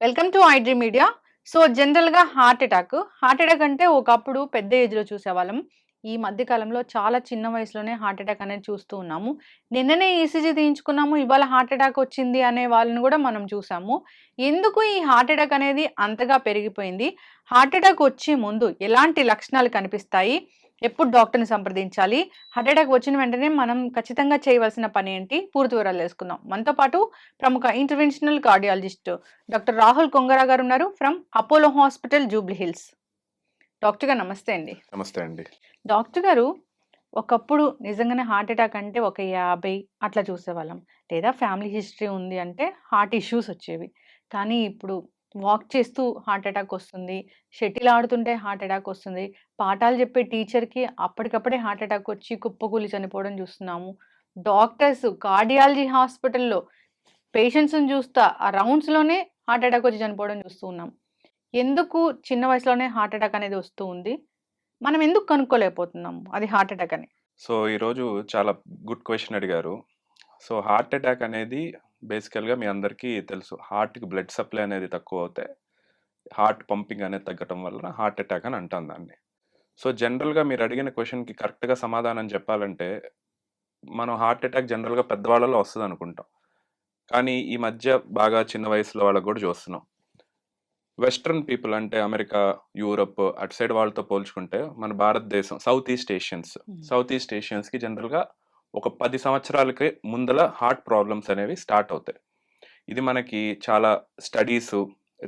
Welcome to iDream media. So, జనరల్‌గా heart attack అంటే ఒకప్పుడు పెద్ద ఏజ్‌లో చూసేవాళ్ళం. ఈ మధ్య కాలంలో చాలా చిన్న వయసులోనే హార్ట్ అటాక్ అనేది చూస్తూ ఉన్నాము. నిన్ననే ఈసీజీ తీయించుకున్నాము. ఇవాళ హార్ట్ అటాక్ వచ్చింది అనే వాళ్ళని గూడా మనం చూసాము. ఎందుకు ఈ హార్ట్ అటాక్ అనేది అంతగా పెరిగిపోయింది? హార్ట్ అటాక్ వచ్చే ముందు ఎలాంటి లక్షణాలు కనిపిస్తాయి? ఎప్పుడు డాక్టర్‌ని సంప్రదించాలి? హార్ట్ అటాక్ వచ్చిన వెంటనే మనం ఖచ్చితంగా చేయవలసిన పనేంటి? పూర్తి వివరాలు తెలుసుకుందాం. మనతో పాటు ప్రముఖ ఇంటర్వెన్షనల్ కార్డియాలజిస్ట్ డాక్టర్ రాహుల్ కొంగరా గారు ఉన్నారు from Apollo hospital Jubilee hills. Doctor గారు నమస్తే అండి. నమస్తే అండి. డాక్టర్ గారు, ఒకప్పుడు నిజంగానే హార్ట్ అటాక్ అంటే ఒక 50 అట్లా చూసేవాళ్ళం. లేదా ఫ్యామిలీ హిస్టరీ ఉంది అంటే హార్ట్ ఇష్యూస్ వచ్చేవి. కానీ ఇప్పుడు వాక్ చేస్తూ హార్ట్ అటాక్ వస్తుంది. షటిల్ ఆడుతుంటే హార్ట్ అటాక్ వస్తుంది. పాఠాలు చెప్పే టీచర్‌కి అప్పటికప్పుడే హార్ట్ అటాక్ వచ్చి కుప్పకూలి చనిపోవడం చూస్తున్నాము. డాక్టర్స్ కార్డియాలజీ హాస్పిటల్‌లో పేషెంట్స్‌ని చూస్తా ఆ రౌండ్స్‌లోనే హార్ట్ అటాక్ వచ్చి చనిపోవడం చూస్తూ ఉన్నాం. ఎందుకు చిన్న వయసులోనే హార్ట్ అటాక్ అనేది వస్తూ ఉంది? మనం ఎందుకు కనుక్కోలేకపోతున్నాము అది హార్ట్ అటాక్ అని? ఈరోజు చాలా గుడ్ క్వెషన్ అడిగారు. హార్ట్ అటాక్ అనేది బేసికల్‌గా మీ అందరికీ తెలుసు. హార్ట్‌కి బ్లడ్ సప్లై అనేది తక్కువవుతే, హార్ట్ పంపింగ్ అనేది తగ్గటం వలన హార్ట్ అటాక్ అని అంటాం దాన్ని. జనరల్‌గా మీరు అడిగిన క్వెషన్‌కి కరెక్ట్‌గా సమాధానం చెప్పాలంటే, మనం హార్ట్ అటాక్ జనరల్‌గా పెద్దవాళ్ళలో వస్తదనుకుంటాం. కానీ ఈ మధ్య బాగా చిన్న వయసులో వాళ్ళకి గూడా చూస్తున్నాం. వెస్టర్న్ పీపుల్ అంటే అమెరికా, యూరప్ అటు సైడ్ వాళ్ళతో పోల్చుకుంటే మన భారతదేశం సౌత్ ఈస్ట్ ఏషియన్స్‌కి జనరల్‌గా ఒక 10 సంవత్సరాలకి ముందల హార్ట్ ప్రాబ్లమ్స్ అనేవి స్టార్ట్ అవుతాయి. ఇది మనకి చాలా స్టడీసు,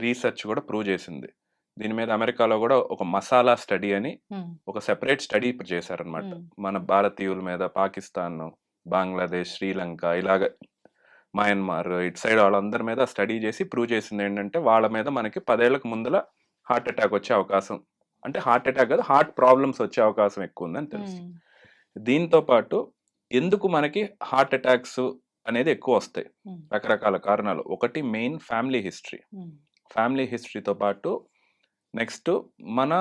రీసెర్చ్ కూడా ప్రూవ్ చేసింది. దీని మీద అమెరికాలో కూడా ఒక మసాలా స్టడీ అని ఒక సెపరేట్ స్టడీ ఇప్పుడు చేశారనమాట. మన భారతీయుల మీద పాకిస్తాన్, బంగ్లాదేశ్, శ్రీలంక ఇలాగ మయన్మార్ ఇటు సైడ్ వాళ్ళందరి మీద స్టడీ చేసి ప్రూవ్ చేసింది ఏంటంటే వాళ్ళ మీద మనకి 10 ఏళ్లకు ముందల హార్ట్ అటాక్ వచ్చే అవకాశం, అంటే హార్ట్ అటాక్ కాదు హార్ట్ ప్రాబ్లమ్స్ వచ్చే అవకాశం ఎక్కువ ఉందని తెలుసు. దీంతో పాటు ఎందుకు మనకి హార్ట్ అటాక్స్ అనేది ఎక్కువ వస్తాయి, రకరకాల కారణాలు. ఒకటి మెయిన్ ఫ్యామిలీ హిస్టరీతో పాటు నెక్స్ట్ మన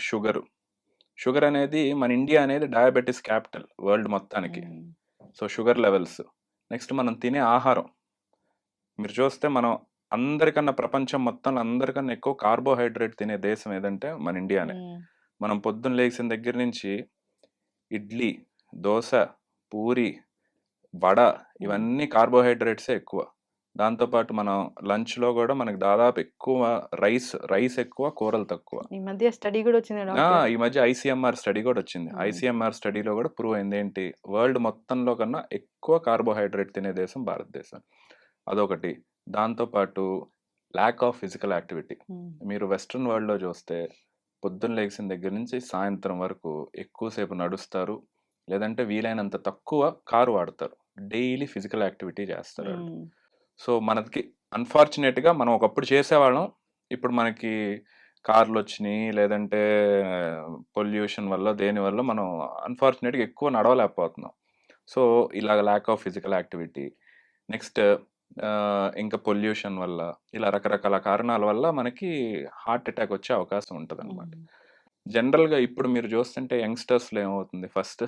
షుగర్ అనేది మన ఇండియా అనేది డయాబెటీస్ క్యాపిటల్ వరల్డ్ మొత్తానికి. షుగర్ లెవెల్స్, నెక్స్ట్ మనం తినే ఆహారం. మీరు చూస్తే మనం అందరికన్నా ప్రపంచం మొత్తంలో అందరికన్నా ఎక్కువ కార్బోహైడ్రేట్ తినే దేశం ఏదంటే మన ఇండియానే. మనం పొద్దున్న లేచిన దగ్గర నుంచి ఇడ్లీ, దోశ, పూరి, వడ ఇవన్నీ కార్బోహైడ్రేట్సే ఎక్కువ. దాంతోపాటు మనం లంచ్లో కూడా మనకి దాదాపు ఎక్కువ రైస్ ఎక్కువ, కూరలు తక్కువ. ఈ మధ్య స్టడీ కూడా వచ్చింది. ఈ మధ్య ఐసీఎంఆర్ స్టడీ కూడా వచ్చింది. ఐసీఎంఆర్ స్టడీలో కూడా ప్రూవ్ అయింది ఏంటి, వరల్డ్ మొత్తంలో కన్నా ఎక్కువ కార్బోహైడ్రేట్ తినే దేశం భారతదేశం. అదొకటి. దాంతోపాటు ల్యాక్ ఆఫ్ ఫిజికల్ యాక్టివిటీ. మీరు వెస్ట్రన్ వరల్డ్లో చూస్తే పొద్దున్న లేచిన దగ్గర నుంచి సాయంత్రం వరకు ఎక్కువసేపు నడుస్తారు, లేదంటే వీలైనంత తక్కువ కారు వాడతారు. డైలీ ఫిజికల్ యాక్టివిటీ చేస్తారు. మనకి అన్ఫార్చునేట్గా మనం ఒకప్పుడు చేసేవాళ్ళం, ఇప్పుడు మనకి కార్లు వచ్చినాయి, లేదంటే పొల్యూషన్ వల్ల దేని వల్ల మనం అన్ఫార్చునేట్గా ఎక్కువ నడవలేకపోతున్నాం. ఇలాగ lack of physical activity, next ఇంకా పొల్యూషన్ వల్ల, ఇలా రకరకాల కారణాల వల్ల మనకి హార్ట్ అటాక్ వచ్చే అవకాశం ఉంటుంది అనమాట. జనరల్గా ఇప్పుడు మీరు చూస్తుంటే యంగ్స్టర్స్లో ఏమవుతుంది, ఫస్ట్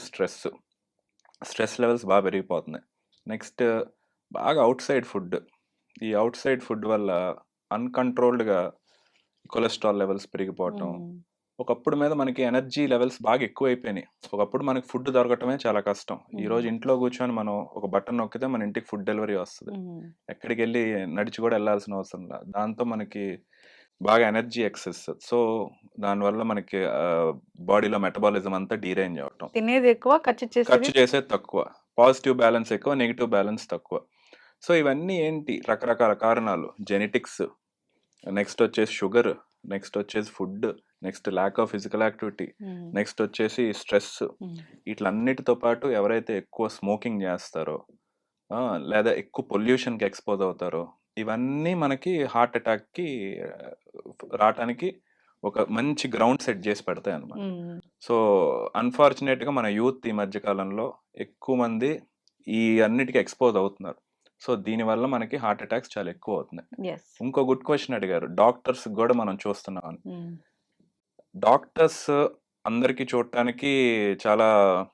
స్ట్రెస్ లెవెల్స్ బాగా పెరిగిపోతున్నాయి. నెక్స్ట్ బాగా ఈ అవుట్ సైడ్ ఫుడ్ వల్ల అన్కంట్రోల్డ్గా కొలెస్ట్రాల్ లెవెల్స్ పెరిగిపోవటం. ఒకప్పుడు మీద మనకి ఎనర్జీ లెవెల్స్ బాగా ఎక్కువైపోయినాయి. ఒకప్పుడు మనకి ఫుడ్ దొరకటమే చాలా కష్టం. ఈ రోజు ఇంట్లో కూర్చొని మనం ఒక బటన్ నొక్కితే మన ఇంటికి ఫుడ్ డెలివరీ వస్తుంది. ఎక్కడికి వెళ్ళి నడిచి కూడా వెళ్ళాల్సిన అవసరం లేదు. దాంతో మనకి బాగా ఎనర్జీ ఎక్సెస్. దానివల్ల మనకి బాడీలో మెటబాలిజం అంతా డీరేంజ్ అవటం. తినేది ఎక్కువ, ఖర్చు చేసేది తక్కువ, పాజిటివ్ బ్యాలెన్స్ ఎక్కువ, నెగిటివ్ బ్యాలెన్స్ తక్కువ. ఇవన్నీ ఏంటి, రకరకాల కారణాలు. జెనెటిక్స్, నెక్స్ట్ వచ్చేసి షుగర్, నెక్స్ట్ వచ్చేసి food, next lack of physical activity, next వచ్చేసి స్ట్రెస్. వీటిలన్నిటితో పాటు ఎవరైతే ఎక్కువ స్మోకింగ్ చేస్తారో, లేదా ఎక్కువ పొల్యూషన్కి ఎక్స్పోజ్ అవుతారో, ఇవన్నీ మనకి హార్ట్ అటాక్కి రావటానికి ఒక మంచి గ్రౌండ్ సెట్ చేసి పెడతాయి అన్నమాట. అన్ఫార్చునేట్గా మన యూత్ ఈ మధ్య కాలంలో ఎక్కువ మంది ఈ అన్నిటికీ ఎక్స్పోజ్ అవుతున్నారు. దీనివల్ల మనకి హార్ట్ అటాక్స్ చాలా ఎక్కువ అవుతున్నాయి. ఇంకో గుడ్ క్వశ్చన్ అడిగారు, డాక్టర్స్ కూడా మనం చూస్తున్నాం. డాక్టర్స్ అందరికీ చూడటానికి చాలా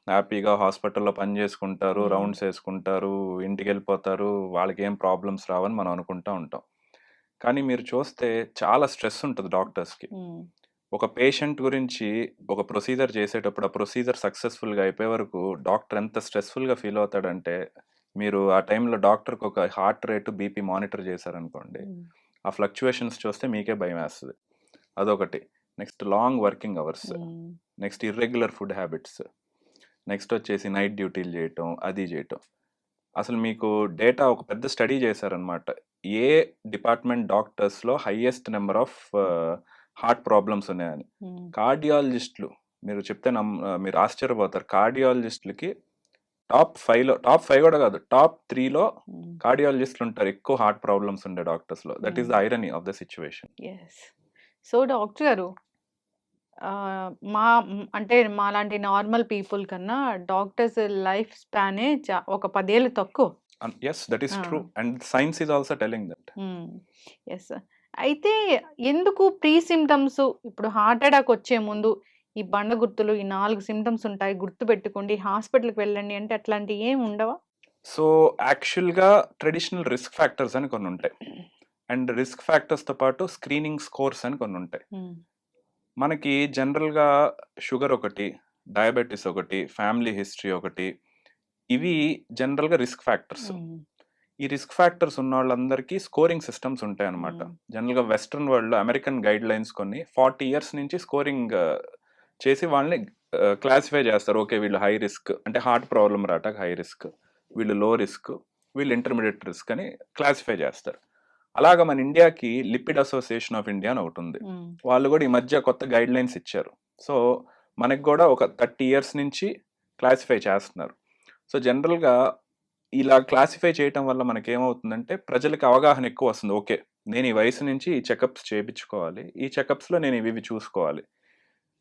హ్యాపీగా హాస్పిటల్లో పని చేసుకుంటారు, రౌండ్స్ వేసుకుంటారు, ఇంటికి వెళ్ళిపోతారు, వాళ్ళకి ఏం ప్రాబ్లమ్స్ రావని మనం అనుకుంటూ ఉంటాం. కానీ మీరు చూస్తే చాలా స్ట్రెస్ ఉంటుంది డాక్టర్స్‌కి. ఒక పేషెంట్ గురించి ఒక ప్రొసీజర్ చేసేటప్పుడు, ఆ ప్రొసీజర్ సక్సెస్‌ఫుల్‌గా అయిపోయే వరకు డాక్టర్ ఎంత స్ట్రెస్‌ఫుల్‌గా ఫీల్ అవుతాడంటే, మీరు ఆ టైంలో డాక్టర్‌కి ఒక హార్ట్ రేట్, బీపీ మానిటర్ చేశారనుకోండి, ఆ ఫ్లక్చుయేషన్స్ చూస్తే మీకే భయమేస్తది. అదొకటి. Next long working hours. Next irregular food habits. Next వచ్చేసి నైట్ డ్యూటీలు చేయటం, అది చేయటం. అసలు మీకు డేటా ఒక పెద్ద స్టడీ చేశారనమాట. ఏ డిపార్ట్మెంట్ డాక్టర్స్‌లో highest number of heart problems ఉన్నాయని. కార్డియాలజిస్టులు మీరు చెప్తే మీరు ఆశ్చర్యపోతారు. కార్డియాలజిస్టులకి టాప్ 5 కూడా కాదు. టాప్ 3లో కార్డియాలజిస్టులు ఉంటారు. ఎక్కువ హార్ట్ ప్రాబ్లమ్స్ ఉండే డాక్టర్స్‌లో. That is the irony of the situation. Yes. So, doctor garu అంటే మాలాంటి నార్మల్ పీపుల్ కన్నా డాక్టర్స్ లైఫ్ స్పానే ఒక 10 ఏళ్ళు తక్కువ. Yes, that is ఆ! true. And science is also telling that. Yes. అయితే ఎందుకు ప్రీ సింప్టమ్స్ ఇప్పుడు హార్ట్ అటాక్ వచ్చే ముందు ఈ బండ గుర్తులు ఈ 4 సింప్టమ్స్ ఉంటాయి. గుర్తుపెట్టుకోండి. హాస్పిటల్‌కి వెళ్ళండి అంటే అట్లాంటివి ఏమి ఉండవా? సో, యాక్చువల్‌గా ట్రెడిషనల్ రిస్క్ ఫ్యాక్టర్స్ అని కొన్ని ఉంటాయి. అండ్ రిస్క్ ఫ్యాక్టర్స్‌తో పాటు స్క్రీనింగ్ స్కోర్స్ అని కొన్ని ఉంటాయి. మనకి జనరల్‌గా షుగర్ ఒకటి, డయాబెటిస్ ఒకటి, ఫ్యామిలీ హిస్టరీ ఒకటి. ఇవి జనరల్‌గా రిస్క్ ఫ్యాక్టర్స్. ఈ రిస్క్ ఫ్యాక్టర్స్ ఉన్నోళ్ళందరికీ స్కోరింగ్ సిస్టమ్స్ ఉంటాయన్నమాట. జనరల్‌గా వెస్టర్న్ వరల్డ్‌లో అమెరికన్ గైడ్‌లైన్స్ కొన్ని 40 ఇయర్స్ నుంచి స్కోరింగ్ చేసి వాళ్ళని క్లాసిఫై చేస్తారు. ఓకే. వీళ్ళు హై రిస్క్ అంటే హార్ట్ ప్రాబ్లమ్ రావటానికి హై రిస్క్. వీళ్ళు లో రిస్క్. వీళ్ళు ఇంటర్మీడియేట్ రిస్క్ అని క్లాసిఫై చేస్తారు. అలాగా మన ఇండియాకి లిపిడ్ అసోసియేషన్ ఆఫ్ ఇండియా అని ఒకటి ఉంది. వాళ్ళు కూడా ఈ మధ్య కొత్త గైడ్‌లైన్స్ ఇచ్చారు. సో, మనకి కూడా ఒక 30 ఇయర్స్ నుంచి క్లాసిఫై చేస్తున్నారు. సో, జనరల్‌గా ఇలా క్లాసిఫై చేయటం వల్ల మనకేమవుతుందంటే ప్రజలకి అవగాహన ఎక్కువ వస్తుంది. ఓకే. నేను ఈ వయసు నుంచి ఈ చెకప్స్ చేపించుకోవాలి. ఈ చెకప్స్‌లో నేను ఇవి చూసుకోవాలి.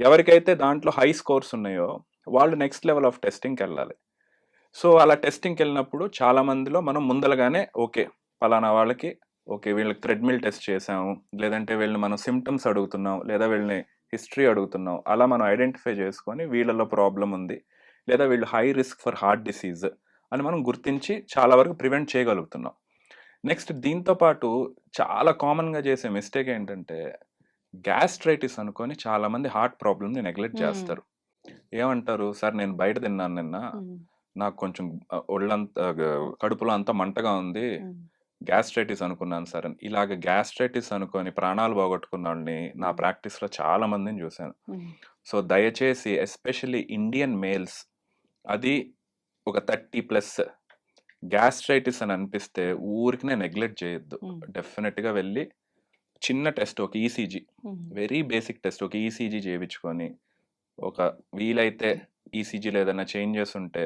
ఎవరికైతే దాంట్లో హై స్కోర్స్ ఉన్నాయో వాళ్ళు నెక్స్ట్ లెవెల్ ఆఫ్ టెస్టింగ్‌కెళ్ళాలి. సో, అలా టెస్టింగ్‌కెళ్ళినప్పుడు చాలా మందిలో మనం ముందలగానే ఓకే. పలానా వాళ్ళకి ఓకే. వీళ్ళకి థ్రెడ్‌మిల్ టెస్ట్ చేసాము. లేదంటే వీళ్ళని మనం సింప్టమ్స్ అడుగుతున్నాం. లేదా వీళ్ళని హిస్టరీ అడుగుతున్నాం. అలా మనం ఐడెంటిఫై చేసుకొని వీళ్ళలో ప్రాబ్లమ్ ఉంది. లేదా వీళ్ళు high risk for heart disease అని మనం గుర్తించి చాలా వరకు ప్రివెంట్ చేయగలుగుతున్నాం. నెక్స్ట్ దీంతో పాటు చాలా కామన్‌గా చేసే మిస్టేక్ ఏంటంటే గ్యాస్ట్రైటిస్ అనుకోని చాలామంది హార్ట్ ప్రాబ్లమ్‌ని నెగ్లెక్ట్ చేస్తారు. ఏమంటారు? సార్ నేను బయట తిన్నాను నిన్న. నాకు కొంచెం ఒళ్ళంతా కడుపులో అంతా మంటగా ఉంది. గ్యాస్ట్రైటిస్ అనుకున్నాను సార్ అని. ఇలాగ గ్యాస్ట్రైటిస్ అనుకోని ప్రాణాలు పోగొట్టుకున్నోళ్ళని నా ప్రాక్టీస్‌లో చాలా మందిని చూశాను. సో, దయచేసి ఎస్పెషల్లీ ఇండియన్ మేల్స్ అది ఒక 30+ గ్యాస్ట్రైటిస్ అని అనిపిస్తే ఊరికనే నెగ్లెక్ట్ చేయొద్దు. డెఫినెట్‌గా వెళ్ళి చిన్న టెస్ట్ ఒక ఈసీజీ వెరీ బేసిక్ టెస్ట్ ఒక ఈసీజీ చేయించుకొని ఒక వీలైతే ఈసీజీలో ఏదైనా చేంజెస్ ఉంటే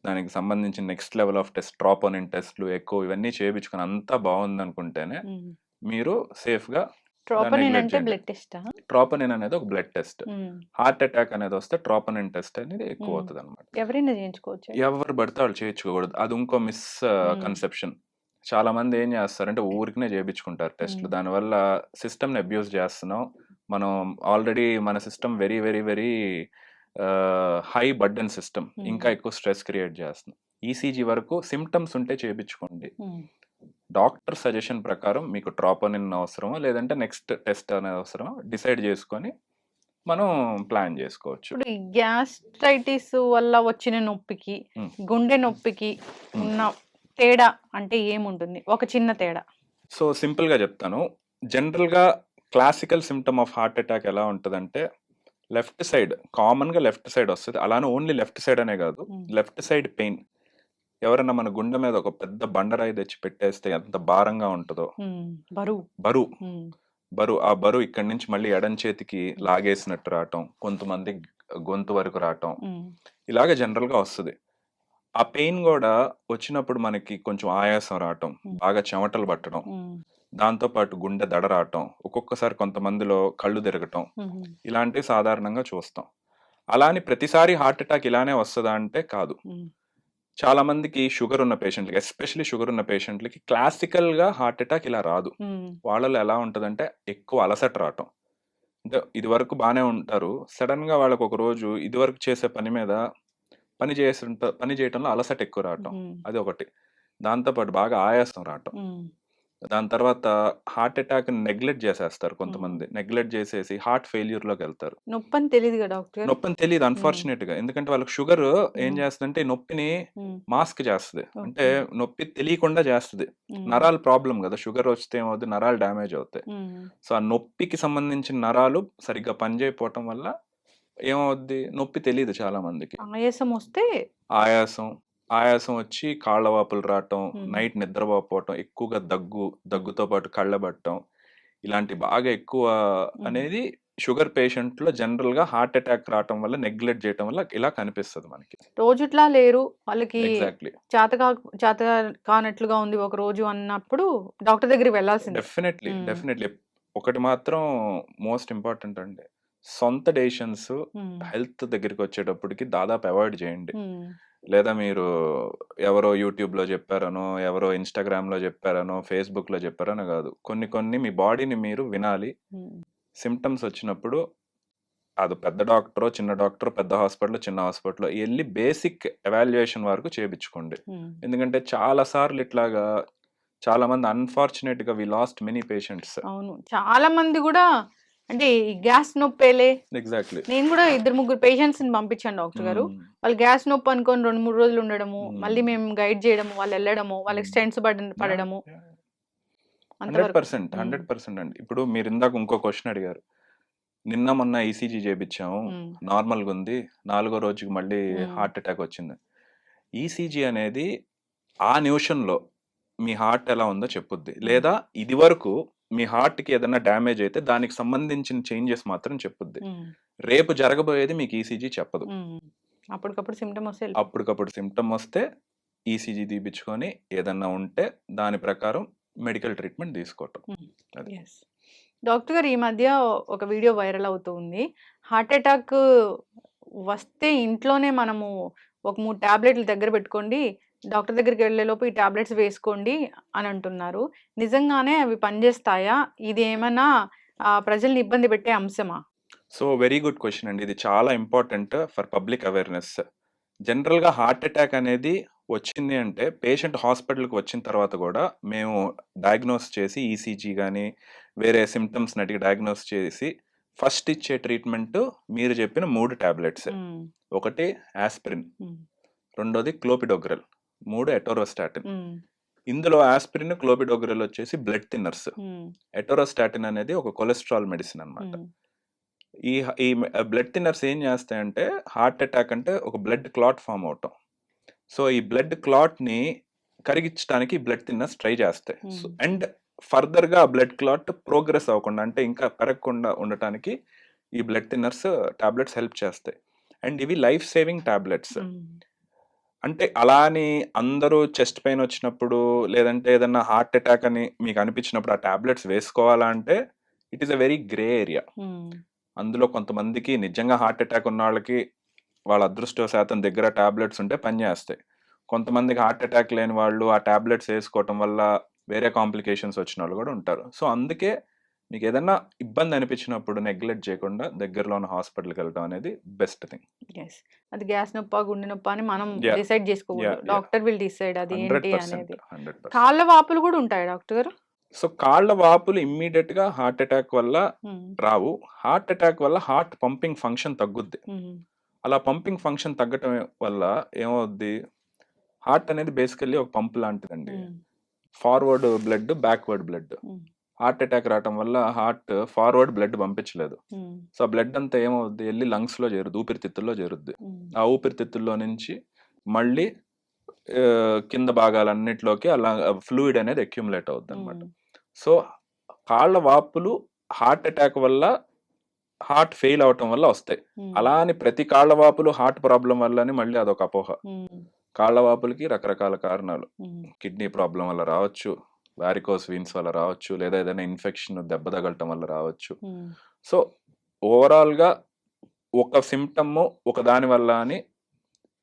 దానికి సంబంధించిన next level of test troponin టెస్ట్లు ఎక్కువ ఇవన్నీ చేయించుకొని అంతా బాగుంది అనుకుంటేనే మీరు సేఫ్గా ట్రోపోనిన్ అంటే బ్లడ్ టెస్టా? ట్రోపోనిన్ అనేది ఒక బ్లడ్ టెస్ట్. హార్ట్ అటాక్ అనేది వస్తే ట్రోపోనిన్ టెస్ట్ అనేది ఎక్కువ అవుతుంది అనమాట. ఎవరైనా చేయించుకోవచ్చు. ఎవరు పడితే వాళ్ళు చేయించుకోకూడదు. అది ఇంకో మిస్ కన్సెప్షన్. చాలా మంది ఏం చేస్తారంటే ఊరికనే చేయించుకుంటారు టెస్ట్లు. దానివల్ల సిస్టమ్‌ని అబ్యూజ్ చేస్తున్నాం. మనం ఆల్రెడీ మన system very very very high burden system. ఇంకా ఎక్కువ స్ట్రెస్ క్రియేట్ చేస్తుంది. ఈసీజీ వరకు సింప్టమ్స్ ఉంటే చేయించుకోండి. డాక్టర్ సజెషన్ ప్రకారం మీకు ట్రోపోనిన్ అవసరమా లేదంటే నెక్స్ట్ టెస్ట్ అనేది అవసరమా డిసైడ్ చేసుకొని మనం ప్లాన్ చేసుకోవచ్చు. ఇప్పుడు ఈ గ్యాస్ట్రైటిస్ వల్ల వచ్చిన నొప్పికి గుండె నొప్పికి ఉన్న తేడా అంటే ఏముంటుంది? ఒక చిన్న తేడా. సో, సింపుల్‌గా చెప్తాను. జనరల్‌గా classical symptom of heart attack ఎలా ఉంటదంటే లెఫ్ట్ సైడ్ కామన్‌గా లెఫ్ట్ సైడ్ వస్తది. అలానే ఓన్లీ లెఫ్ట్ సైడ్ అనే కాదు. Left side pain. ఎవరన్నా మన గుండె మీద ఒక పెద్ద బండరాయి తెచ్చి పెట్టేస్తే ఎంత భారంగా ఉంటదో. బరువు. ఆ బరువు ఇక్కడి నుంచి మళ్ళీ ఎడం చేతికి లాగేసినట్టు రావటం. కొంతమంది గొంతు వరకు రావటం. ఇలాగ జనరల్‌గా వస్తది. ఆ పెయిన్ కూడా వచ్చినప్పుడు మనకి కొంచెం ఆయాసం రావటం. బాగా చెమటలు పట్టడం. దాంతో పాటు గుండె దడ రావటం. ఒక్కొక్కసారి కొంతమందిలో కళ్ళు తిరగటం. ఇలాంటివి సాధారణంగా చూస్తాం. అలా అని ప్రతిసారి హార్ట్ అటాక్ ఇలానే వస్తదా అంటే కాదు. చాలా మందికి షుగర్ ఉన్న పేషెంట్లకి ఎస్పెషల్లీ షుగర్ ఉన్న పేషెంట్లకి క్లాసికల్‌గా హార్ట్ అటాక్ ఇలా రాదు. వాళ్ళలో ఎలా ఉంటదంటే ఎక్కువ అలసట రావటం. అంటే ఇదివరకు బానే ఉంటారు. సడెన్‌గా వాళ్ళకి ఒక రోజు ఇదివరకు చేసే పని మీద పని చేయటంలో అలసట ఎక్కువ రావటం. అదొకటి. దాంతో పాటు బాగా ఆయాసం రావటం. దాని తర్వాత హార్ట్ అటాక్ నెగ్లెక్ట్ చేసేస్తారు కొంతమంది. నెగ్లెక్ట్ చేసేసి హార్ట్ ఫెయిల్యూర్‌లోకి వెళ్తారు. నొప్పని తెలీదుగా డాక్టర్ గారు. నొప్పని తెలీదు అన్‌ఫార్చునేట్‌గా. ఎందుకంటే వాళ్ళకి షుగర్ ఏం చేస్తదంటే ఈ నొప్పిని హ్మ్. మాస్క్ చేస్తది. అంటే ఓకే. నొప్పి తెలియకుండా చేస్తది. హ్మ్. నరాల ప్రాబ్లమ్ గదా! షుగర్ వస్తే ఏమవుద్ది నరాలు డ్యామేజ్ అవుతాయి. హ్మ్. సో, ఆ నొప్పికి సంబంధించిన నరాలు సరిగ్గా పనిచేయకపోవటం వల్ల ఏమవుద్ది నొప్పి తెలీదు చాలా మందికి. ఆయాసం వస్తే ఆయాసం, ఆయాసం వచ్చి కాళ్ళ వాపులు రావటం, హ్మ్. నైట్ నిద్రపోకపోవటం, ఎక్కువగా దగ్గుతో పాటు కళ్ళబడటం, ఇలాంటి బాగా ఎక్కువ హ్మ్. అనేది షుగర్ పేషెంట్‌లో జనరల్‌గా హార్ట్ అటాక్ రావటం వల్ల నెగ్లెక్ట్ చేయటం వల్ల ఇలా కనిపిస్తది మనకి. రోజుట్లా లేరు. వాళ్ళకి ఎగ్జాక్ట్‌లీ. చేత కానట్లుగా ఉంది ఒక రోజు అన్నప్పుడు డాక్టర్ దగ్గరికి వెళ్ళాల్సిందే. డెఫినెట్‌లీ. హ్మ్. డెఫినెట్‌లీ. ఒకటి మాత్రం మోస్ట్ ఇంపార్టెంట్ అండి. సొంత డెసిషన్స్ హ్మ్. హెల్త్ దగ్గరికొచ్చేటప్పటికి దాదాపు అవాయిడ్ చేయండి. హ్మ్. లేదా మీరు ఎవరో యూట్యూబ్‌లో చెప్పారనో, ఎవరో ఇన్‌స్టాగ్రామ్‌లో చెప్పారనో, ఫేస్‌బుక్‌లో చెప్పారనో గాదు. కొన్ని కొన్ని మీ బాడీని మీరు వినాలి. హ్మ్. సింప్టమ్స్ వచ్చినప్పుడు అది పెద్ద డాక్టరో, చిన్న డాక్టరో, పెద్ద హాస్పిటలో, చిన్న హాస్పిటలో ఎళ్లి బేసిక్ ఎవాల్యుయేషన్ వరకు చేపించుకోండి. హ్మ్. ఎందుకంటే చాలా సార్లు ఇట్లాగా చాలామంది అన్‌ఫార్చునేట్‌గా వి లాస్ట్ మెనీ పేషెంట్స్. అవును. చాలా మంది గూడా అంటే ఈ గ్యాస్ నొప్పేలే ఎగ్జాక్ట్‌లీ. నేను గూడా ఇద్దరు, ముగ్గురు పేషెంట్స్‌ని పంపించాను డాక్టర్ గారు. హ్మ్. వాళ్ళు గ్యాస్ నొప్పి అనుకోని 2, 3 రోజులు ఉండడము, మళ్ళీ హ్మ్. మేము గైడ్ జేయడము, వాళ్ళెళ్ళడము, వాళ్ళకి హ్మ్. Stents yeah! పడడము యాహ్! అంతవరకు. 100%. హ్మ్. 100% అండి. ఇప్పుడు మీరిందాక ఇంకో క్వెషన్ అడిగారు. నిన్న మొన్న ఈసీజీ చేపిచ్చాము. హ్మ్. నార్మల్‌గుంది. నాలుగో రోజుకి మళ్ళీ హ్మ్. హార్ట్ అటాక్ వచ్చింది. ఈసీజీ అనేది ఆ నిమిషంలో మీ హార్ట్ ఎలా ఉందో చెప్పుద్ది. హ్మ్. లేదా ఇదివరకు మీ హార్ట్‌కి ఏదైనా డ్యామేజ్ అయితే దానికి సంబంధించిన చేంజెస్ మాత్రం చెప్పుద్ది. హ్మ్. రేపు జరగబోయేది మీకు ఈసీజీ చెప్పదు. హ్మ్. అప్పటికప్పుడు సింప్టమ్ వస్తే అప్పటికప్పుడు సింప్టమ్ వస్తే ఈసీజీ తీపిచ్చుకొని ఏదన్నా ఉంటే దాని ప్రకారం మెడికల్ ట్రీట్మెంట్ తీసుకోవటం. హ్మ్. అది. యెస్. డాక్టర్ గారు ఈ మధ్య ఒక వీడియో వైరల్ అవుతూ ఉంది. హార్ట్ అటాక్ వస్తే ఇంట్లోనే మనము ఒక 3 టాబ్లెట్లు దగ్గర పెట్టుకోండి. డాక్టర్ దగ్గరికి వెళ్ళేలోపు ఈ టాబ్లెట్స్ వేసుకోండి అని అంటున్నారు. నిజంగానే అవి పనిచేస్తాయా? ఇది ఏమన్నా ప్రజల్ని ఇబ్బంది పెట్టే అంశమా? సో, వెరీ గుడ్ క్వెషన్ అండి. ఇది చాలా ఇంపార్టెంట్ ఫర్ పబ్లిక్ అవేర్‌నెస్. జనరల్‌గా హార్ట్ అటాక్ అనేది వచ్చింది అంటే పేషెంట్ హాస్పిటల్‌కి వచ్చిన తర్వాత గూడా మేము డయాగ్నోస్ చేసి ఈసీజీ గాని, వేరే సింప్టమ్స్‌ని అడిగి డయాగ్నోస్ చేసి ఫస్ట్ ఇచ్చే ట్రీట్మెంట్ మీరు చెప్పిన 3 టాబ్లెట్స్. హ్మ్. ఒకటి యాస్పిరిన్, హ్మ్. రెండోది క్లోపిడోగ్రెల్, 3 ఎటోరోస్టాటిన్. హ్మ్. ఇందులో యాస్పిరిన్, క్లోపిడోగ్రెల్ వచ్చేసి బ్లడ్ థిన్నర్స్. హ్మ్. ఎటోరోస్టాటిన్ అనేది ఒక కొలెస్ట్రాల్ మెడిసిన్ అన్నమాట. హ్మ్. ఈ బ్లడ్ థిన్నర్స్ ఏం చేస్తాయంటే హార్ట్ అటాక్ అంటే ఒక బ్లడ్ క్లాట్ ఫామ్ అవటం. సో, ఈ బ్లడ్ క్లాట్‌ని కరిగించడానికి బ్లడ్ థిన్నర్స్ ట్రై చేస్తాయి. సో, హ్మ్. అండ్ ఫర్దర్‌గా ఆ బ్లడ్ క్లాట్ ప్రోగ్రెస్ అవ్వకుండా అంటే ఇంకా పెరగకుండా ఉండటానికి ఈ బ్లడ్ థిన్నర్స్ టాబ్లెట్స్ హెల్ప్ చేస్తాయి. అండ్ ఇవి లైఫ్ సేవింగ్ టాబ్లెట్స్. హ్మ్. అంటే అలా అని అందరూ చెస్ట్ పెయిన్ వచ్చినప్పుడు, లేదంటే ఏదన్నా హార్ట్ అటాక్ అని మీకు అనిపించినప్పుడు ఆ టాబ్లెట్స్ వేసుకోవాలా అంటే it is a very grey area. హ్మ్. అందులో కొంతమందికి నిజంగా హార్ట్ అటాక్ ఉన్నోళ్ళకి వాళ్ళ అదృష్టవశాతం దగ్గర టాబ్లెట్స్ ఉంటే పనిచేస్తాయి. కొంతమందికి హార్ట్ అటాక్ లేని వాళ్ళు ఆ టాబ్లెట్స్ వేసుకోవటం వల్ల వేరే కాంప్లికేషన్స్ వచ్చినోళ్ళు కూడా ఉంటారు. సో, అందుకే మీకేదన్నా ఇబ్బంది అనిపించినప్పుడు నెగ్లెక్ట్ చేయకుండా దగ్గరలో ఉన్న హాస్పిటల్‌కి వెళ్ళడం అనేది బెస్ట్ థింగ్. యెస్. అది గ్యాస్ నొప్పా, గుండె నొప్పా అని మనం యాహ్! డిసైడ్ జేసుకోకూడదు. యాహ్! డాక్టర్ విల్ డిసైడ్ అది ఏంటి 100%. అనేది. 100%. కాళ్ళ వాపులు గూడా ఉంటాయా డాక్టర్ గారు? సో, కాళ్ళ వాపులు ఇమ్మీడియేట్‌గా హార్ట్ అటాక్ వల్ల హ్మ్. రావు. హార్ట్ అటాక్ వల్ల హార్ట్ పంపింగ్ ఫంక్షన్ తగ్గుద్ది. హ్మ్. అలా పంపింగ్ ఫంక్షన్ తగ్గటం వల్ల ఏమవుద్ది, హార్ట్ అనేది బేసికల్లీ ఒక పంప్ లాంటిదండి. హ్మ్. Forward blood, backward blood. హ్మ్. హార్ట్ అటాక్ రావటం వల్ల హార్ట్ ఫార్వర్డ్ బ్లడ్ పంపించలేదు. హ్మ్. సో, ఆ బ్లడ్ అంతా ఏమవుద్ది, ఎళ్లి లంగ్స్‌లో చేరుద్ది, ఊపిరితిత్తుల్లో చేరుద్ది. హ్మ్. ఆ ఊపిరితిత్తుల్లో నుంచి మళ్ళీ కింద భాగాలన్నిట్లోకి అలా ఫ్లూయిడ్ అనేది అక్యుములేట్ అవుద్దనమాట. హ్మ్. సో, కాళ్ళ వాపులు హార్ట్ అటాక్ వల్ల హార్ట్ ఫెయిల్ అవ్వటం వల్ల వస్తాయి. హ్మ్. అలా అని ప్రతి కాళ్ళ వాపులు హార్ట్ ప్రాబ్లమ్ వల్లని మళ్ళీ అదొక అపోహ. హ్మ్. కాళ్ళ వాపులకి రకరకాల కారణాలు. హ్మ్. కిడ్నీ ప్రాబ్లమ్ వల్ల రావచ్చు, వారికోస్ వీన్స్ వల్ల రావచ్చు, లేదా ఏదైనా ఇన్ఫెక్షన్ దెబ్బ తగలటం వల్ల రావచ్చు. హ్మ్. సో, ఓవరాల్‌గా ఒక సింప్టమ్ ఒక దాని వల్ల అని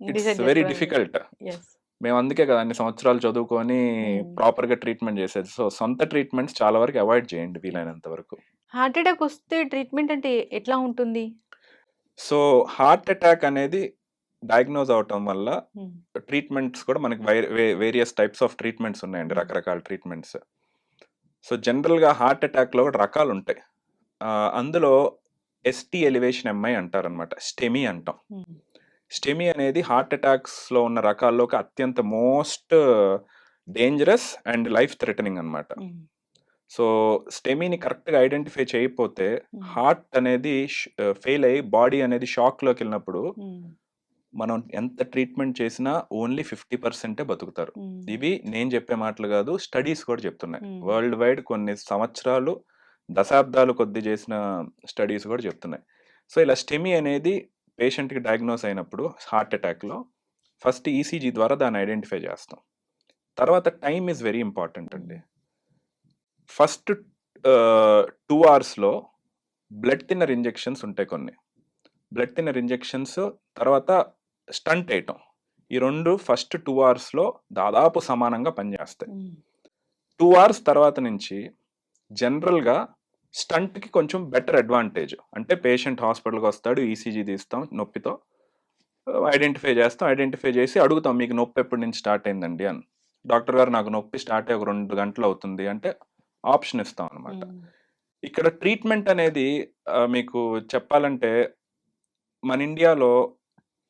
ఇట్స్ డిసైడ్ వెరీ జేసుకోవడానికి. డిఫికల్ట్. యెస్. మేము అందుకే కదా అన్ని సంవత్సరాలు చదువుకొని హ్మ్. ప్రాపర్‌గా ట్రీట్మెంట్ చేసేది. సో, సొంత ట్రీట్మెంట్స్ చాలా వరకు అవాయిడ్ చేయండి వీలైనంత వరకు. హార్ట్ అటాక్ వస్తే ట్రీట్మెంట్ అంటే ఎట్లా ఉంటుంది? సో, హార్ట్ అటాక్ అనేది డయాగ్నోస్ అవ్వటం వల్ల హ్మ్. ట్రీట్మెంట్స్ కూడా మనకి వేరియస్ టైప్స్ ఆఫ్ ట్రీట్మెంట్స్ ఉన్నాయండి. హ్మ్. రకరకాల ట్రీట్మెంట్స్. సో జనరల్గా హార్ట్ అటాక్లో రకాలు ఉంటాయి. అందులో ఎస్టీ ఎలివేషన్ ఎంఐ అంటారనమాట, స్టెమీ అంటాం. స్టెమీ అనేది హార్ట్ అటాక్స్లో ఉన్న రకాల్లోకి అత్యంత most dangerous and life threatening అనమాట. సో స్టెమీని కరెక్ట్గా ఐడెంటిఫై చేయకపోతే హార్ట్ అనేది ఫెయిల్ అయ్యి బాడీ అనేది షాక్లోకి వెళ్ళినప్పుడు మనం ఎంత ట్రీట్మెంట్ చేసినా ఓన్లీ 50% బతుకుతారు. ఇవి నేను చెప్పే మాటలు కాదు, స్టడీస్ కూడా చెప్తున్నాయి. వరల్డ్ వైడ్ కొన్ని సంవత్సరాలు, దశాబ్దాలు కొద్ది చేసిన స్టడీస్ కూడా చెప్తున్నాయి. సో ఇలా స్టెమీ అనేది పేషెంట్కి డయాగ్నోస్ అయినప్పుడు హార్ట్ అటాక్లో ఫస్ట్ ఈసీజీ ద్వారా దాన్ని ఐడెంటిఫై చేస్తాం. తర్వాత టైం ఈజ్ వెరీ ఇంపార్టెంట్ అండి. ఫస్ట్ 2 అవర్స్లో బ్లడ్ థిన్నర్ ఇంజెక్షన్స్ ఉంటాయి కొన్ని. బ్లడ్ థిన్నర్ ఇంజెక్షన్స్ తర్వాత స్టంట్ వేయటం, ఈ రెండు ఫస్ట్ 2 అవర్స్లో దాదాపు సమానంగా పనిచేస్తాయి. 2 అవర్స్ తర్వాత నుంచి జనరల్గా స్టంట్కి కొంచెం బెటర్ అడ్వాంటేజ్. అంటే పేషెంట్ హాస్పిటల్కి వస్తాడు, ఈసీజీ తీస్తాం నొప్పితో, ఐడెంటిఫై చేస్తాం, ఐడెంటిఫై చేసి అడుగుతాం మీకు నొప్పి ఎప్పటి నుంచి స్టార్ట్ అయిందండి అని. డాక్టర్ గారు నాకు నొప్పి స్టార్ట్ అయ్యి ఒక 2 గంటలు అవుతుంది అంటే ఆప్షన్ ఇస్తాం అనమాట. ఇక్కడ ట్రీట్మెంట్ అనేది మీకు చెప్పాలంటే మన ఇండియాలో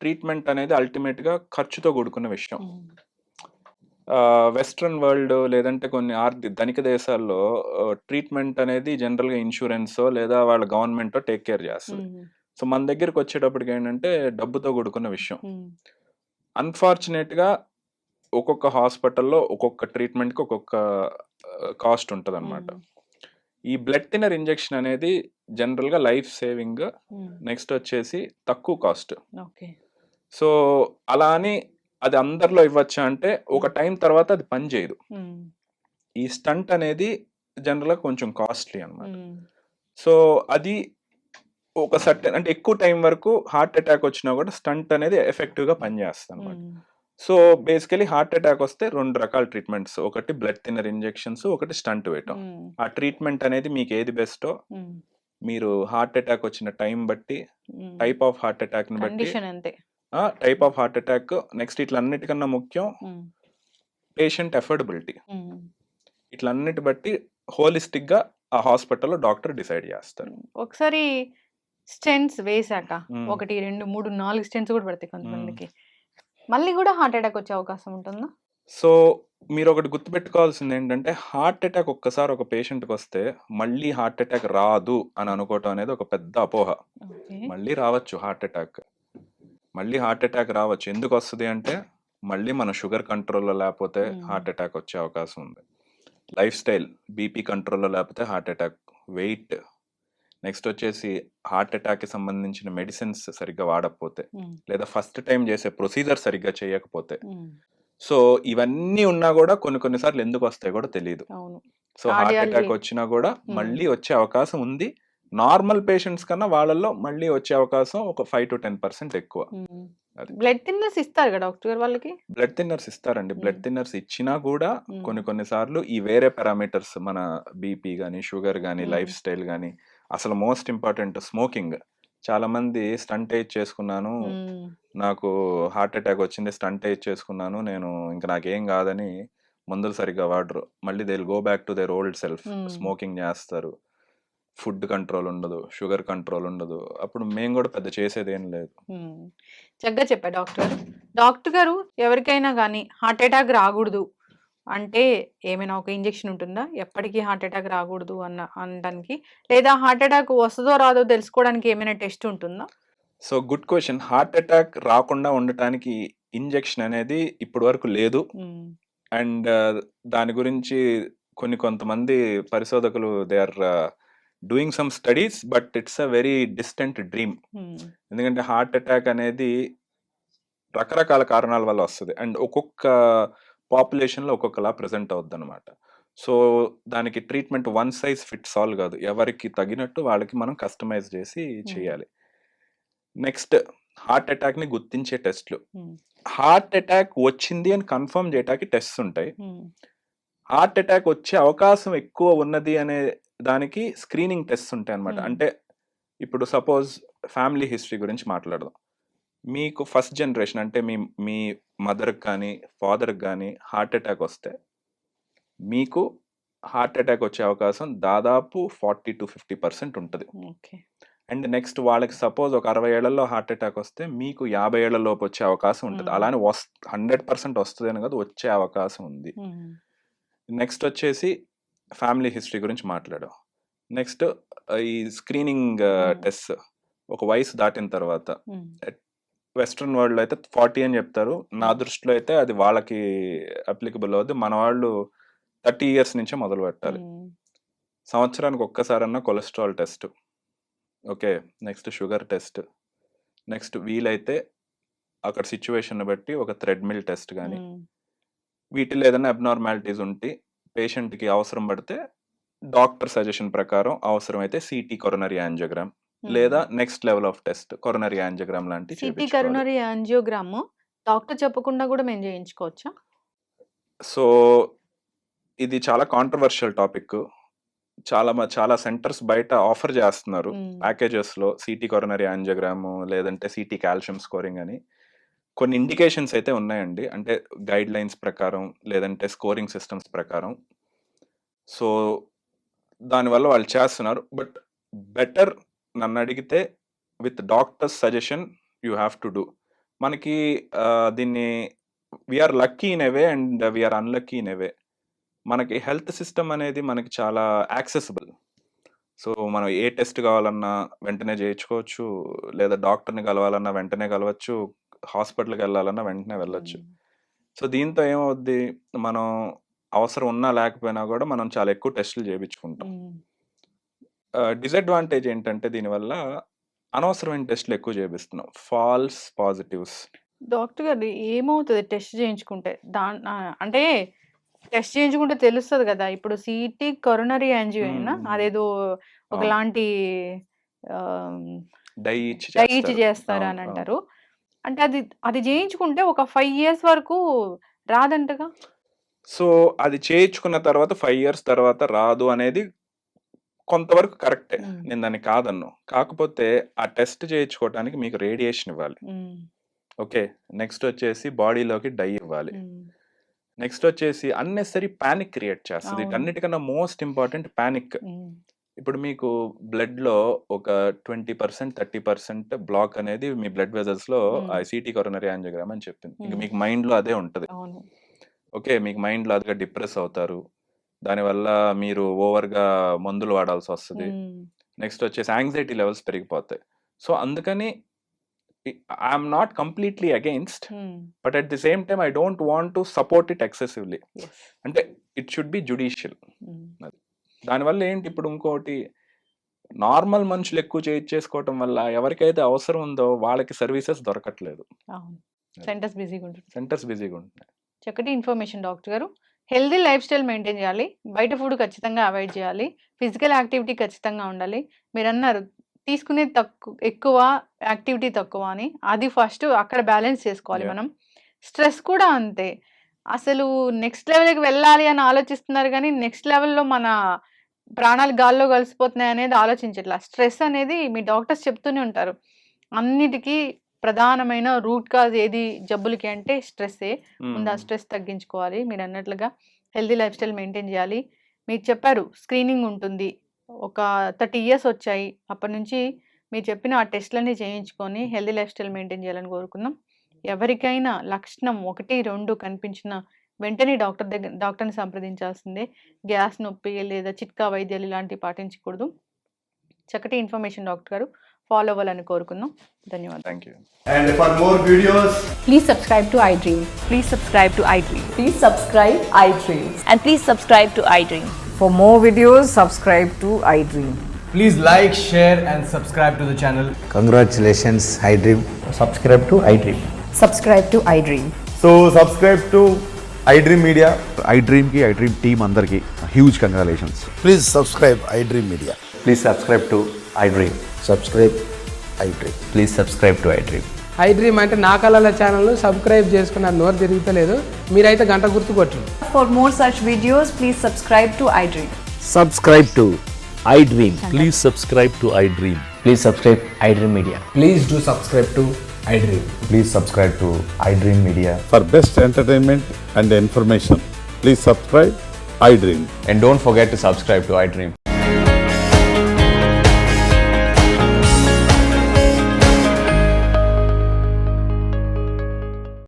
ట్రీట్మెంట్ అనేది అల్టిమేట్గా ఖర్చుతో కూడుకున్న విషయం. వెస్ట్రన్ వరల్డ్ లేదంటే కొన్ని ధనిక దేశాల్లో ట్రీట్మెంట్ అనేది జనరల్గా ఇన్సూరెన్సో లేదా వాళ్ళ గవర్నమెంటో టేక్ కేర్ చేస్తుంది. సో మన దగ్గరికి వచ్చేటప్పటికి ఏంటంటే డబ్బుతో కూడుకున్న విషయం. అన్ఫార్చునేట్గా ఒక్కొక్క హాస్పిటల్లో ఒక్కొక్క ట్రీట్మెంట్కి ఒక్కొక్క కాస్ట్ ఉంటుంది అనమాట. ఈ బ్లడ్ థిన్నర్ ఇంజెక్షన్ అనేది జనరల్గా లైఫ్ సేవింగ్, నెక్స్ట్ వచ్చేసి తక్కువ కాస్ట్. సో అలా అని అది అందరిలో ఇవ్వచ్చా అంటే ఒక టైం తర్వాత అది పని చేయదు. ఈ స్టంట్ అనేది జనరల్గా కొంచెం కాస్ట్లీ అనమాట. సో అది ఒక సర్టెన్ అంటే ఎక్కువ టైం వరకు హార్ట్ అటాక్ వచ్చినా కూడా స్టంట్ అనేది ఎఫెక్టివ్గా పనిచేస్తుంది అనమాట. సో బేసికలీ హార్ట్ అటాక్ వస్తే 2 రకాల ట్రీట్మెంట్స్, ఒకటి బ్లడ్ థిన్నర్ ఇంజెక్షన్స్, ఒకటి స్టంట్ వేయటం. ఆ ట్రీట్మెంట్ అనేది మీకు ఏది బెస్టో మీరు హార్ట్ అటాక్ వచ్చిన టైం బట్టి, టైప్ ఆఫ్ హార్ట్ అటాక్ ని బట్టి, type of heart attack, next ఇట్లన్నిటికన్నా ముఖ్యం పేషెంట్ అఫోర్డబిలిటీ, ఇట్లన్నిటి బట్టి హోలిస్టిక్ గా ఆ హాస్పిటల్లో డాక్టర్ డిసైడ్ చేస్తారు. ఒకసారి స్టెంట్స్ వేసాక 1, 2, 3, 4 స్టెంట్స్ కూడా పడతాయి కొంతమందికి, మళ్ళీ కూడా హార్ట్ అటాక్ వచ్చే అవకాశం ఉంటుందా? సో మీరు ఒకటి గుర్తుపెట్టుకోవాల్సింది ఏంటంటే హార్ట్ అటాక్ ఒక్కసారి ఒక పేషెంట్కి వస్తే మళ్ళీ హార్ట్ అటాక్ రాదు అని అనుకోవటం అనేది ఒక పెద్ద అపోహ. మళ్ళీ రావచ్చు హార్ట్ అటాక్, మళ్ళీ హార్ట్ అటాక్ రావచ్చు. ఎందుకు వస్తుంది అంటే మళ్ళీ మన షుగర్ కంట్రోల్లో లేకపోతే హార్ట్ అటాక్ వచ్చే అవకాశం ఉంది, లైఫ్ స్టైల్ బీపీ కంట్రోల్లో లేకపోతే హార్ట్ అటాక్, వెయిట్, నెక్స్ట్ వచ్చేసి హార్ట్ అటాక్కి సంబంధించిన మెడిసిన్స్ సరిగ్గా వాడకపోతే, లేదా ఫస్ట్ టైం చేసే ప్రొసీజర్ సరిగ్గా చేయకపోతే. సో ఇవన్నీ ఉన్నా కూడా కొన్నిసార్లు ఎందుకు వస్తాయి కూడా తెలియదు. సో హార్ట్ అటాక్ వచ్చినా కూడా మళ్ళీ వచ్చే అవకాశం ఉంది. నార్మల్ పేషెంట్స్ కన్నా వాళ్ళల్లో మళ్ళీ వచ్చే అవకాశం ఒక 5 to 10% ఎక్కువ. బ్లడ్ థిన్నర్స్ ఇస్తారు కదా డాక్టర్ వాళ్ళకి? బ్లడ్ థిన్నర్స్ ఇస్తారండి. బ్లడ్ థిన్నర్స్ ఇచ్చినా కూడా కొన్నిసార్లు ఈ వేరే పారామీటర్స్, మన బీపీ కానీ, షుగర్ కానీ, లైఫ్ స్టైల్ కానీ, అసలు మోస్ట్ ఇంపార్టెంట్ స్మోకింగ్. చాలా మంది స్టంట్ ఏజ్ చేసుకున్నాను, నాకు హార్ట్ అటాక్ వచ్చింది, స్టంట్ ఏజ్ చేసుకున్నాను, నేను ఇంకా నాకేం కాదని మందులు సరిగ్గా వాడరు. మళ్ళీ they will go back to their old self, smoking చేస్తారు, ఫుడ్ కంట్రోల్ ఉండదు, షుగర్ కంట్రోల్ ఉండదు. అప్పుడు మేము కూడా పెద్ద చేసేది ఏం లేదు. చక్కగా చెప్పారు డాక్టర్. డాక్టర్ గారు, ఎవరికైనా కానీ హార్ట్ అటాక్ రాకూడదు అంటే ఏమైనా ఒక ఇంజెక్షన్ ఉంటుందా? ఎప్పటికీ హార్ట్ అటాక్ రాకూడదు అనడానికి, లేదా హార్ట్ అటాక్ వస్తుందో రాదో తెలుసుకోవడానికి ఏమైనా టెస్ట్ ఉంటుందా? So good question. Heart attack రాకుండా ఉండటానికి ఇంజెక్షన్ అనేది ఇప్పటి వరకు లేదు. అండ్ దాని గురించి కొంతమంది పరిశోధకులు they are doing some studies, but it's a very distant dream. ఎందుకంటే హార్ట్ అటాక్ అనేది రకరకాల కారణాల వల్ల వస్తుంది అండ్ ఒక్కొక్క పాపులేషన్లో ఒక్కొక్కలా ప్రెజెంట్ అవుద్ది అనమాట. సో దానికి treatment one size fits all కాదు, ఎవరికి తగినట్టు వాళ్ళకి మనం కస్టమైజ్ చేసి చేయాలి. నెక్స్ట్ హార్ట్ అటాక్ని గుర్తించే టెస్ట్లు. హార్ట్ అటాక్ వచ్చింది అని కన్ఫర్మ్ చేయడానికి టెస్ట్స్ ఉంటాయి. హార్ట్ అటాక్ వచ్చే అవకాశం ఎక్కువ ఉన్నది అనే దానికి స్క్రీనింగ్ టెస్ట్స్ ఉంటాయి అనమాట. అంటే ఇప్పుడు సపోజ్ ఫ్యామిలీ హిస్టరీ గురించి మాట్లాడదాం. మీకు ఫస్ట్ జనరేషన్ అంటే మీ మదర్కి కానీ ఫాదర్కి కానీ హార్ట్ అటాక్ వస్తే మీకు హార్ట్ అటాక్ వచ్చే అవకాశం దాదాపు 40-50% ఉంటుంది. ఓకే. అండ్ నెక్స్ట్ వాళ్ళకి సపోజ్ ఒక 60 ఏళ్లలో హార్ట్ అటాక్ వస్తే మీకు 50 ఏళ్ల లోపు వచ్చే అవకాశం ఉంటుంది. అలానే 100% వస్తుంది అని కాదు, వచ్చే అవకాశం ఉంది. నెక్స్ట్ వచ్చేసి ఫ్యామిలీ హిస్టరీ గురించి మాట్లాడాం. నెక్స్ట్ ఈ స్క్రీనింగ్ టెస్ట్ ఒక వయసు దాటిన తర్వాత, వెస్ట్రన్ వరల్డ్ అయితే 40 అని చెప్తారు. నా దృష్టిలో అయితే అది వాళ్ళకి అప్లికబుల్ అవుద్ది. మన వాళ్ళు 30 years నుంచే మొదలు పెట్టాలి. సంవత్సరానికి ఒక్కసారన్నా cholesterol test, okay, next sugar test, next వీలైతే అక్కడ సిచ్యువేషన్ బట్టి ఒక థ్రెడ్మిల్ టెస్ట్ కానీ, వీటిలో ఏదైనా అబ్నార్మాలిటీస్ ఉంటే పేషెంట్కి అవసరం పడితే డాక్టర్ సజెషన్ ప్రకారం అవసరమైతే సిటీ కొరోనరీ యాంజియోగ్రామ్ లేదా next level of test coronary angiogram లాంటి సిటీ కొరోనరీ యాంజియోగ్రామ్ డాక్టర్ చెప్పకుండా కూడా మేము చేయించుకోవచ్చా? సో ఇది చాలా కాంట్రవర్షియల్ టాపిక్. చాలా సెంటర్స్ బయట ఆఫర్ చేస్తున్నారు ప్యాకేజెస్ లో సిటీ కొరోనరీ యాంజియోగ్రామ్ లేదంటే సిటీ కాల్షియం స్కోరింగ్ అని. కొన్ని ఇండికేషన్స్ అయితే ఉన్నాయండి, అంటే గైడ్ లైన్స్ ప్రకారం లేదంటే స్కోరింగ్ సిస్టమ్స్ ప్రకారం. సో దానివల్ల వాళ్ళు చేస్తున్నారు. బట్ బెటర్ నన్ను అడిగితే with doctors suggestion you have to do. మనకి దీన్ని we are lucky in a way and we are unlucky in a way. మనకి హెల్త్ సిస్టమ్ అనేది మనకి చాలా యాక్సెసిబుల్. సో మనం ఏ టెస్ట్ కావాలన్నా వెంటనే చేయించుకోవచ్చు, లేదా డాక్టర్ని కలవాలన్నా వెంటనే కలవచ్చు, హాస్పిటల్కి వెళ్ళాలన్నా వెంటనే వెళ్ళొచ్చు. సో దీంతో ఏమవుద్ది, మనం అవసరం ఉన్నా లేకపోయినా కూడా మనం చాలా ఎక్కువ టెస్టులు చేయించుకుంటాం. డిసడ్వాంటేజ్ ఏంటంటే దీనివల్ల అనవసరమైన టెస్టులు ఎక్కువ చేపిస్తున్నాం, ఫాల్స్ పాజిటివ్స్. డాక్టర్ గారు ఏమవుతుంది టెస్ట్ చేయించుకుంటే? అంటే టెస్ట్ చేయించుకుంటే తెలుస్తుంది కదా. ఇప్పుడు సిటీ కొరోనరీ యాంజియో అయినా అదేదో ఒకలాంటి డై ఇచ్చి చేస్తారు అని అంటారు. అంటే అది చేయించుకుంటే ఒక 5 years వరకు రాదంటగా. సో అది చేయించుకున్న తర్వాత 5 years తర్వాత రాదు అనేది కొంతవరకు కరెక్టే, నేను దాన్ని కాదన్ను. కాకపోతే ఆ టెస్ట్ చేయించుకోవడానికి మీకు రేడియేషన్ ఇవ్వాలి, ఓకే. నెక్స్ట్ వచ్చేసి బాడీలోకి డై ఇవ్వాలి. నెక్స్ట్ వచ్చేసి అన్నెసరీ పానిక్ క్రియేట్ చేస్తుంది. అన్నిటికన్నా మోస్ట్ ఇంపార్టెంట్ పానిక్. ఇప్పుడు మీకు బ్లడ్ లో ఒక 20% 30% బ్లాక్ అనేది మీ బ్లడ్ వెజల్స్ లో సిటీ కొరోనరీ యాంజియోగ్రామ్ అని చెప్పింది. ఇంకా మీకు మైండ్ లో అదే ఉంటది, ఓకే. మీకు మైండ్ లో అదిగా డిప్రెస్ అవుతారు, దానివల్ల మీరు ఓవర్గా మందులు వాడాల్సి వస్తుంది. నెక్స్ట్ వచ్చేసి యాంగ్జైటీ లెవెల్స్ పెరిగిపోతాయి. సో అందుకని I'm not completely against, but at the same time I don't want to support it excessively. అంటే ఇట్ షుడ్ బి జుడిషియల్. దానివల్ల ఏంటి, ఇప్పుడు ఇంకోటి, నార్మల్ మనుషులు ఎక్కువ చేయించేసుకోవటం వల్ల ఎవరికైతే అవసరం ఉందో వాళ్ళకి సర్వీసెస్ దొరకట్లేదు, సెంటర్స్ బిజీగా ఉంటున్నాయి. చక్కటి ఇన్ఫర్మేషన్ డాక్టర్ గారు. హెల్దీ లైఫ్ స్టైల్ మెయింటైన్ చేయాలి, బయట ఫుడ్ ఖచ్చితంగా అవాయిడ్ చేయాలి, ఫిజికల్ యాక్టివిటీ ఖచ్చితంగా ఉండాలి. మీరు అన్నారు తీసుకునేది ఎక్కువ, యాక్టివిటీ తక్కువ అని. అది ఫస్ట్ అక్కడ బ్యాలెన్స్ చేసుకోవాలి మనం. స్ట్రెస్ కూడా అంతే. అసలు నెక్స్ట్ లెవెల్కి వెళ్ళాలి అని ఆలోచిస్తున్నారు కానీ నెక్స్ట్ లెవెల్లో మన ప్రాణాలు గాల్లో కలిసిపోతున్నాయి అనేది ఆలోచించట్లా. స్ట్రెస్ అనేది మీ డాక్టర్స్ చెప్తూనే ఉంటారు, అన్నిటికీ ప్రధానమైన రూట్ కాజ్ ఏది జబ్బులకి అంటే స్ట్రెస్సే. ముందు ఆ స్ట్రెస్ తగ్గించుకోవాలి. మీరు అన్నట్లుగా హెల్దీ లైఫ్ స్టైల్ మెయింటైన్ చేయాలి. మీకు చెప్పారు స్క్రీనింగ్ ఉంటుంది, ఒక 30 years వచ్చాయి, అప్పటి నుంచి మీరు చెప్పిన ఆ టెస్ట్లన్నీ చేయించుకొని హెల్దీ లైఫ్ స్టైల్ మెయింటైన్ చేయాలని కోరుకుందాం. ఎవరికైనా లక్షణం 1-2 కనిపించిన వెంటనే డాక్టర్ని సంప్రదించాల్సిందే. గ్యాస్ నొప్పి లేదా చిట్కా వైద్యాలు ఇలాంటివి పాటించకూడదు. చక్కటి ఇన్ఫర్మేషన్ డాక్టర్ గారు, ఫాలో అవ్వాలని కోరుకుందాం. ధన్యవాదాలు. Thank you. And for more videos, please subscribe to iDream. Please subscribe to iDream. Please subscribe iDream. And please subscribe to iDream. For more videos, subscribe to iDream. please like, share and subscribe to the channel. Congratulations, iDream. Subscribe to iDream. Subscribe to iDream. So subscribe to iDream Media. iDream ki iDream team andarki huge congratulations. Please subscribe iDream Media. Please subscribe to iDream. Subscribe iDream. Please subscribe to iDream. iDream అంటే నా కళల ఛానల్ను subscribe చేసుకున్న నోరు తిరుగుతలేదు, మీరైతే గంట గుర్తు కొట్టండి. For more such videos, please subscribe to iDream. Subscribe to iDream. Please subscribe to iDream. Please subscribe iDream Media. Please do subscribe to iDream. Please subscribe to iDream Media. For best entertainment and information, please subscribe iDream. And don't forget to subscribe to iDream.